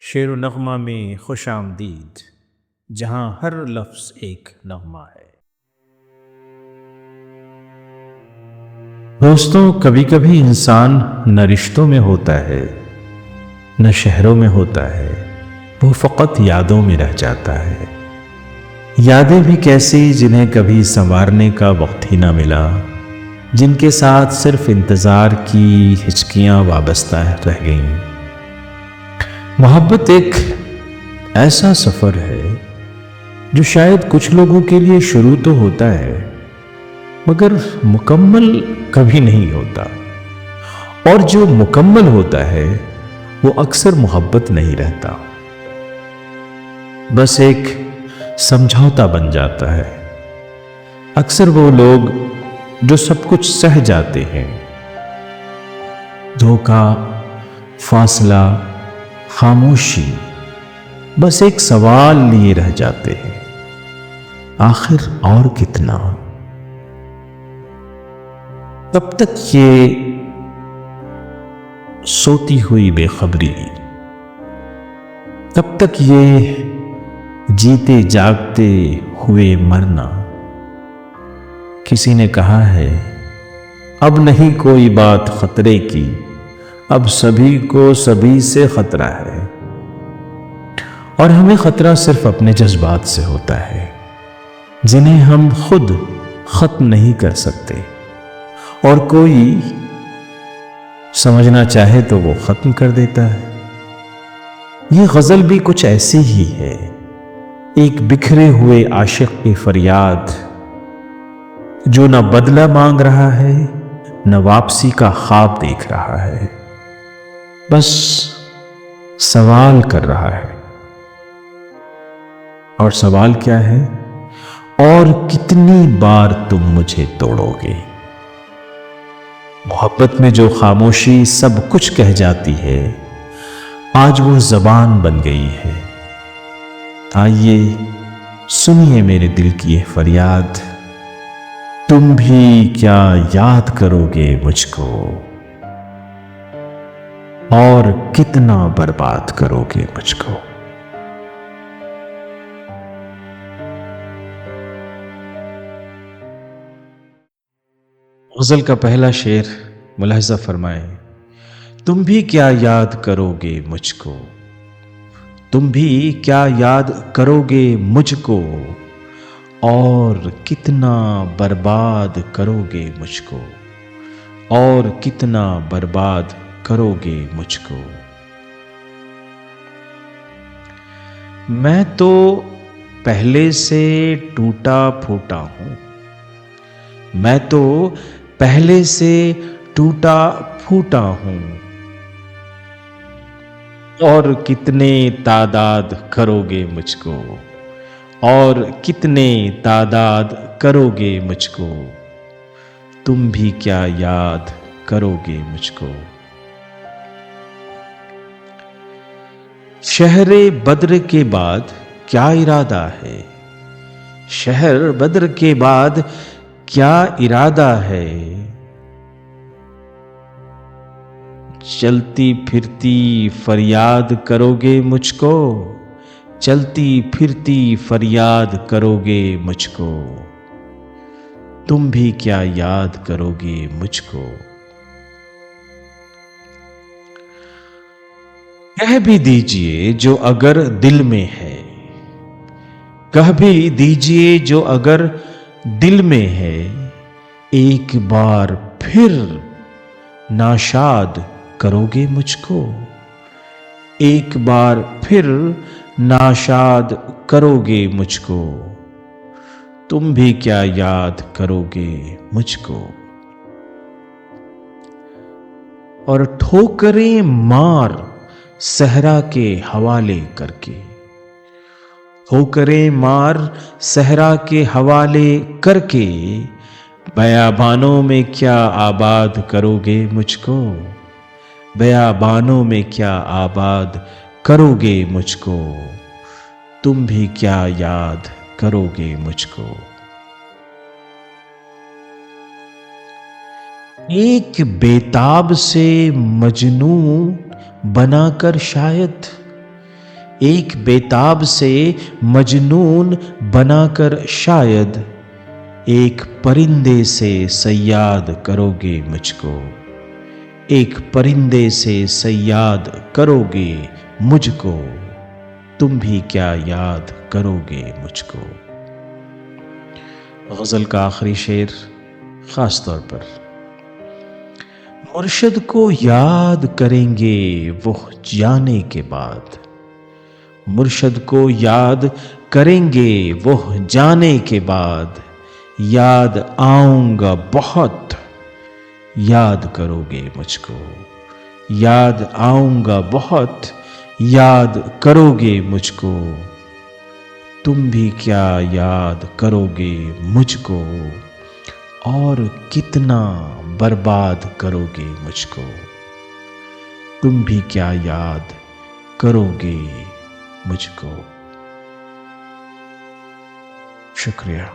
शेर व नग़्मा में खुश आमदीद, जहाँ हर लफ्ज़ एक नग़्मा है। दोस्तों, कभी कभी इंसान न रिश्तों में होता है न शहरों में होता है, वो फ़कत यादों में रह जाता है। यादें भी कैसी जिन्हें कभी संवारने का वक्त ही ना मिला, जिनके साथ सिर्फ इंतज़ार की हिचकियाँ वाबस्ता रह गईं। मोहब्बत एक ऐसा सफ़र है जो शायद कुछ लोगों के लिए शुरू तो होता है मगर मुकम्मल कभी नहीं होता, और जो मुकम्मल होता है वो अक्सर मोहब्बत नहीं रहता, बस एक समझौता बन जाता है। अक्सर वो लोग जो सब कुछ सह जाते हैं, धोखा, फासला, खामोशी, बस एक सवाल लिए रह जाते हैं, आखिर और कितना। तब तक ये सोती हुई बेखबरी, तब तक ये जीते जागते हुए मरना। किसी ने कहा है अब नहीं कोई बात खतरे की, अब सभी को सभी से खतरा है। और हमें खतरा सिर्फ अपने जज्बात से होता है, जिन्हें हम खुद खत्म नहीं कर सकते, और कोई समझना चाहे तो वो खत्म कर देता है। ये गजल भी कुछ ऐसी ही है, एक बिखरे हुए आशिक की फरियाद, जो न बदला मांग रहा है न वापसी का ख्वाब देख रहा है, बस सवाल कर रहा है। और सवाल क्या है? और कितनी बार तुम मुझे तोड़ोगे? मोहब्बत में जो खामोशी सब कुछ कह जाती है, आज वो जबान बन गई है। आइए सुनिए मेरे दिल की ये फरियाद, तुम भी क्या याद करोगे मुझको, और कितना बर्बाद करोगे मुझको। गजल का पहला शेर मुलाहिजा फरमाएं। तुम भी क्या याद करोगे मुझको, तुम भी क्या याद करोगे मुझको, और कितना बर्बाद करोगे मुझको, और कितना बर्बाद करोगे मुझको। मैं तो पहले से टूटा फूटा हूं, मैं तो पहले से टूटा फूटा हूं, और कितने तादाद करोगे मुझको, और कितने तादाद करोगे मुझको, तुम भी क्या याद करोगे मुझको। शहरे बद्र के बाद क्या इरादा है, शहर बद्र के बाद क्या इरादा है, चलती फिरती फरियाद करोगे मुझको, चलती फिरती फरियाद करोगे मुझको, तुम भी क्या याद करोगे मुझको। कह भी दीजिए जो अगर दिल में है, कह भी दीजिए जो अगर दिल में है, एक बार फिर नाशाद करोगे मुझको, एक बार फिर नाशाद करोगे मुझको, तुम भी क्या याद करोगे मुझको। और ठोकरें मार सहरा के हवाले करके, ठोकरें मार सहरा के हवाले करके, बयाबानों में क्या आबाद करोगे मुझको, बयाबानों में क्या आबाद करोगे मुझको, तुम भी क्या याद करोगे मुझको। एक बेताब से मजनू बनाकर शायद एक बेताब से मजनून बनाकर शायद एक परिंदे से सयाद करोगे मुझको, एक परिंदे से सयाद करोगे मुझको, तुम भी क्या याद करोगे मुझको। गजल का आखिरी शेर खास तौर पर, मुर्शिद को याद करेंगे वो जाने के बाद, मुर्शिद को याद करेंगे वो जाने के बाद, याद आऊंगा बहुत, याद करोगे मुझको, याद आऊंगा बहुत, याद करोगे मुझको, तुम भी क्या याद करोगे मुझको, और कितना बर्बाद करोगे मुझको, तुम भी क्या याद करोगे मुझको। शुक्रिया।